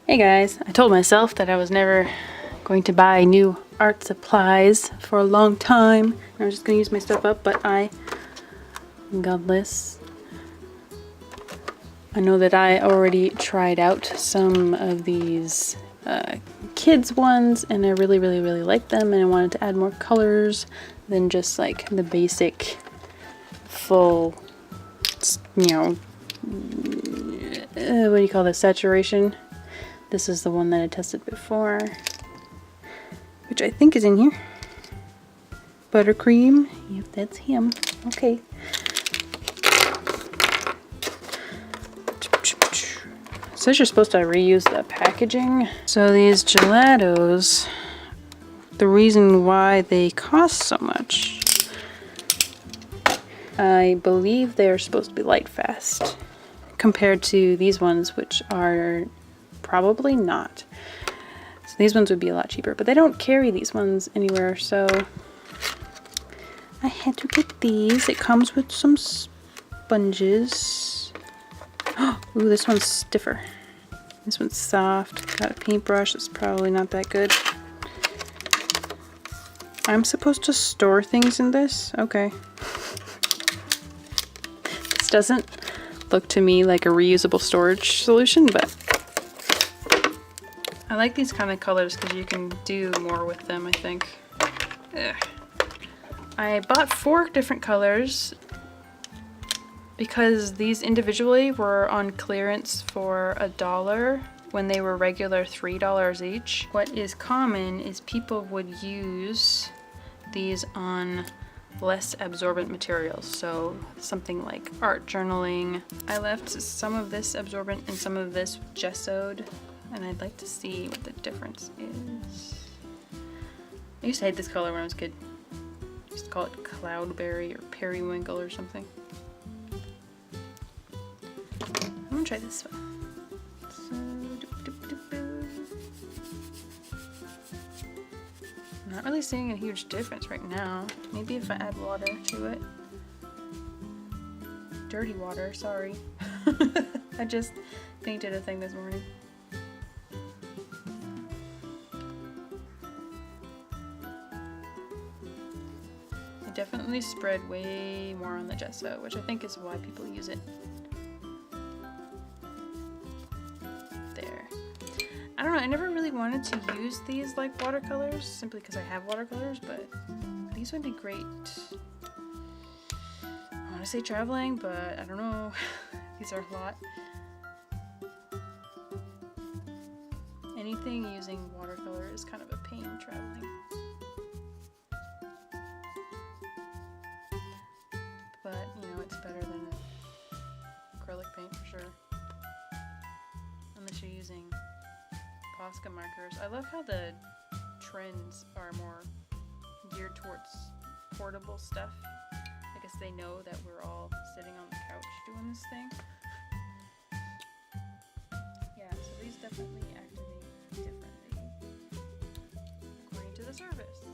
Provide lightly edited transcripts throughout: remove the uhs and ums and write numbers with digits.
Hey guys, I told myself that I was never going to buy new art supplies for a long time. I was just going to use my stuff up, but I got this. I know that I already tried out some of these kids ones and I really like them, and I wanted to add more colors than just like the basic full, you know, what do you call this, saturation. This is the one that I tested before, which I think is in here. Buttercream, yep, that's him. Okay. It says you're supposed to reuse the packaging. So these gelatos, the reason why they cost so much, I believe they're supposed to be light fast compared to these ones, which are probably not. So these ones would be a lot cheaper, but they don't carry these ones anywhere, so I had to get these. It comes with some sponges. Ooh, this one's stiffer. This one's soft. Got a paintbrush. It's probably not that good. I'm supposed to store things in this? Okay. This doesn't look to me like a reusable storage solution, but I like these kind of colors because you can do more with them, I think. Ugh. I bought 4 different colors because these individually were on clearance for $1 when they were regular $3 each. What is common is people would use these on less absorbent materials, so something like art journaling. I left some of this absorbent and some of this gessoed, and I'd like to see what the difference is. I used to hate this color when I was a kid. I used to call it cloudberry or periwinkle or something. I'm gonna try this one. I'm not really seeing a huge difference right now. Maybe if I add water to it. Dirty water, sorry. I just painted a thing this morning. I definitely spread way more on the gesso, which I think is why people use it. There. I don't know, I never really wanted to use these like watercolors, simply because I have watercolors, but these would be great. I want to say traveling, but I don't know. These are a lot. Anything using watercolor is kind of a pain traveling. But, you know, it's better than acrylic paint for sure. Unless you're using Posca markers. I love how the trends are more geared towards portable stuff. I guess they know that we're all sitting on the couch doing this thing. Yeah, so these definitely activate differently according to the service.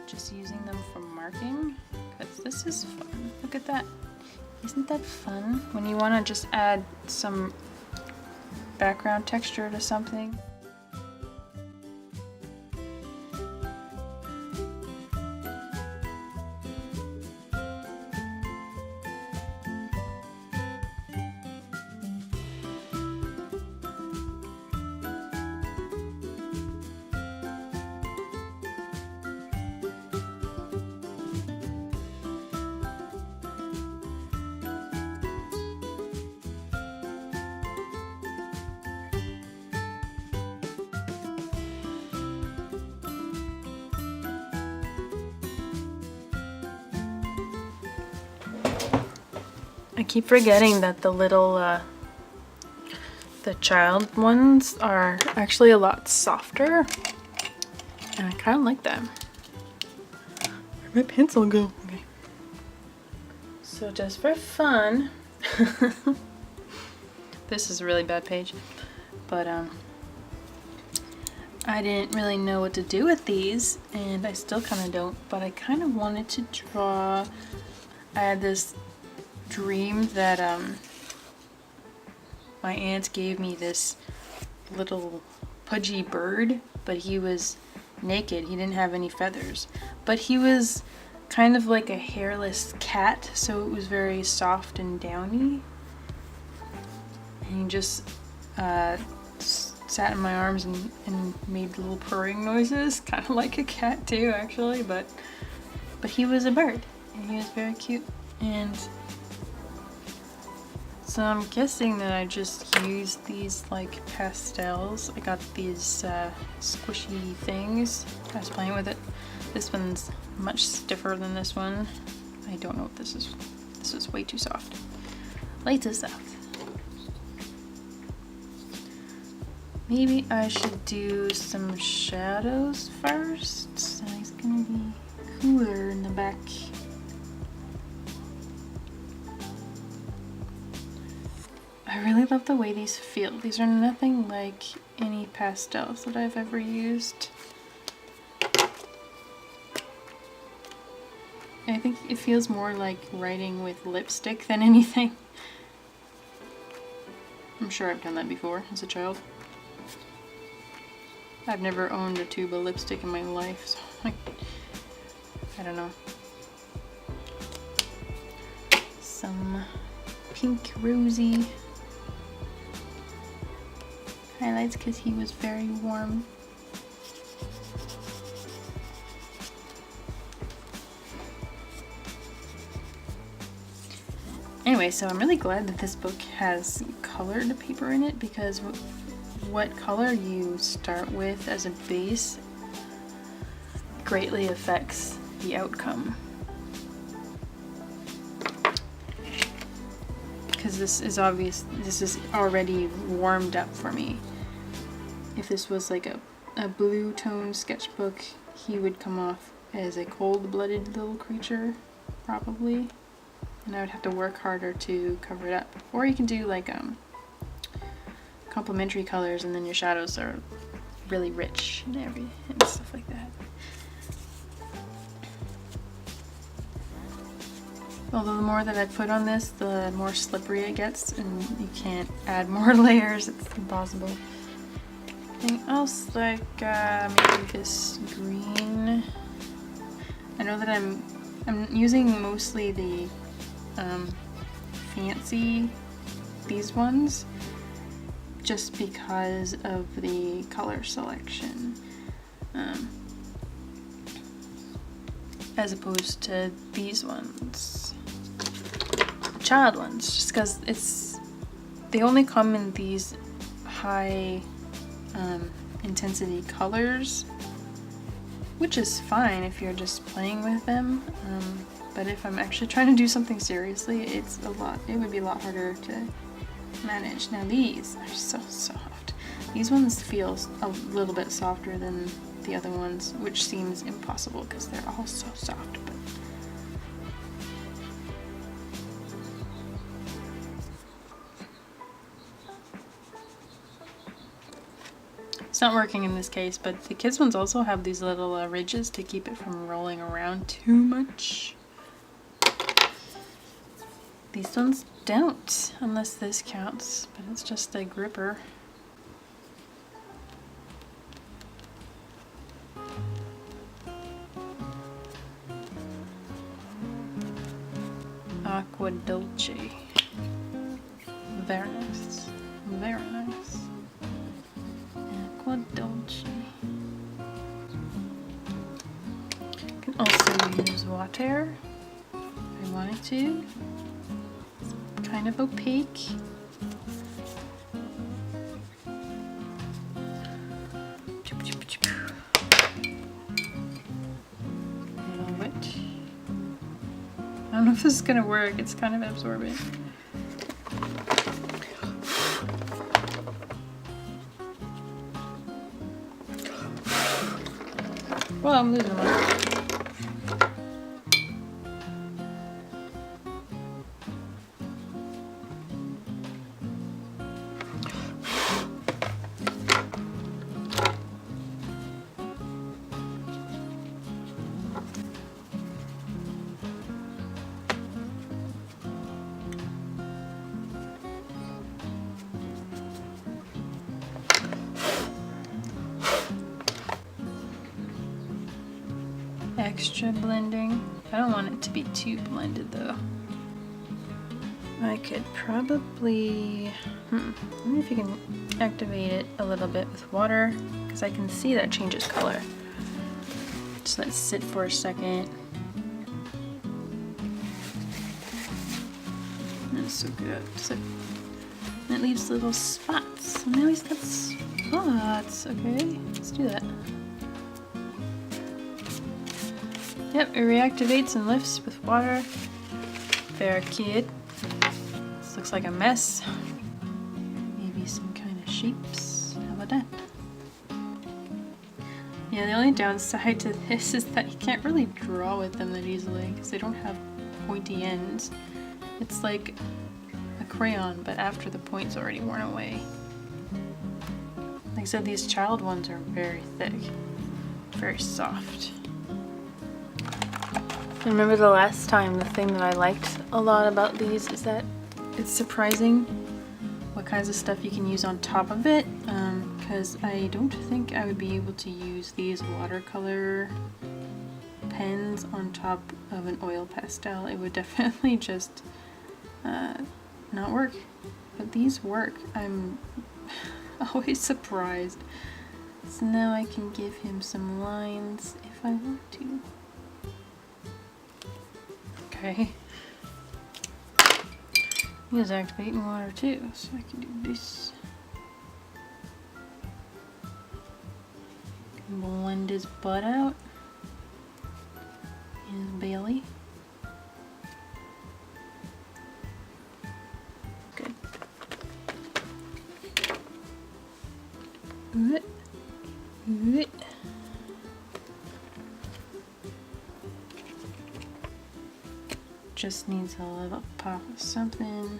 Just using them for marking, because this is fun. Look at that. Isn't that fun? When you want to just add some background texture to something. I keep forgetting that the The child ones are actually a lot softer, and I kind of like them. Where'd my pencil go? Okay. So just for fun, this is a really bad page, but I didn't really know what to do with these, and I still kind of don't, but I kind of wanted to draw. I had this dream that my aunt gave me this little pudgy bird, but he was naked. He didn't have any feathers, but he was kind of like a hairless cat, so it was very soft and downy, and he just sat in my arms and made little purring noises, kind of like a cat too actually, but he was a bird and he was very cute. And so I'm guessing that I just used these like pastels. I got these squishy things. I was playing with it. This one's much stiffer than this one. I don't know if this is. This is way too soft. Way too soft. Maybe I should do some shadows first. So he's gonna be cooler in the back. I really love the way these feel. These are nothing like any pastels that I've ever used. I think it feels more like writing with lipstick than anything. I'm sure I've done that before as a child. I've never owned a tube of lipstick in my life, so I don't know. Some pink rosy highlights because he was very warm. Anyway, so I'm really glad that this book has colored paper in it, because what color you start with as a base greatly affects the outcome. Because this is obvious, this is already warmed up for me. If this was like a blue tone sketchbook, he would come off as a cold-blooded little creature, probably. And I would have to work harder to cover it up. Or you can do like complementary colors, and then your shadows are really rich and stuff like that. Although the more that I put on this, the more slippery it gets, and you can't add more layers. It's impossible. Anything else, like maybe this green. I know that I'm using mostly the fancy, these ones, just because of the color selection, as opposed to these ones, child ones, just because they only come in these high intensity colors, which is fine if you're just playing with them. But if I'm actually trying to do something seriously, it would be a lot harder to manage. Now these are so soft. These ones feel a little bit softer than the other ones, which seems impossible because they're all so soft. But it's not working in this case, but the kids ones also have these little ridges to keep it from rolling around too much. These ones don't, unless this counts, but it's just a gripper. Aqua Dolce. Very nice. Very nice. Aqua Dolce. You can also use water if I wanted to. Kind of opaque. A little bit. I don't know if this is gonna work. It's kind of absorbent. Well, I'm losing one. Extra blending. I don't want it to be too blended though. I could probably, I wonder if you can activate it a little bit with water, because I can see that changes color. Just let it sit for a second. That's so good. So, and it leaves little spots. So now he's got spots. Okay, let's do that. Yep, it reactivates and lifts with water. Very cute. This looks like a mess. Maybe some kind of shapes. How about that? Yeah, the only downside to this is that you can't really draw with them that easily because they don't have pointy ends. It's like a crayon, but after the point's already worn away. Like I said, these child ones are very thick, very soft. I remember the last time, the thing that I liked a lot about these is that it's surprising what kinds of stuff you can use on top of it, because I don't think I would be able to use these watercolor pens on top of an oil pastel. It would definitely just not work, but these work. I'm always surprised. So now I can give him some lines if I want to. Okay. He is activating water too, so I can do this. Blend his butt out. His belly. Good. Good. Good. Just needs a little pop of something.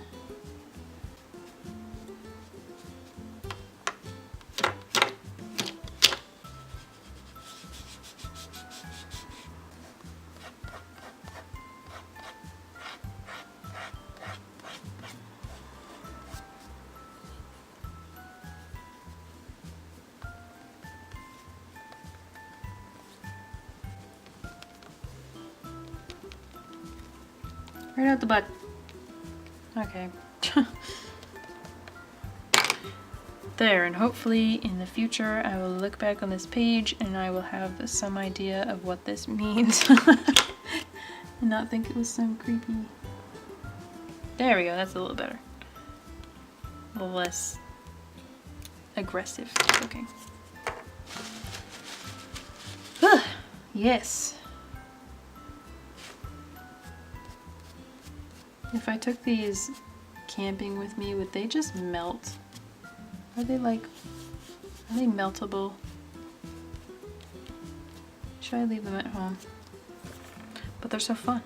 Right out the butt. Okay. There, and hopefully in the future I will look back on this page and I will have some idea of what this means. And not think it was some creepy... There we go, that's a little better. A little less aggressive looking. Yes. If I took these camping with me, would they just melt? Are they meltable? Should I leave them at home? But they're so fun.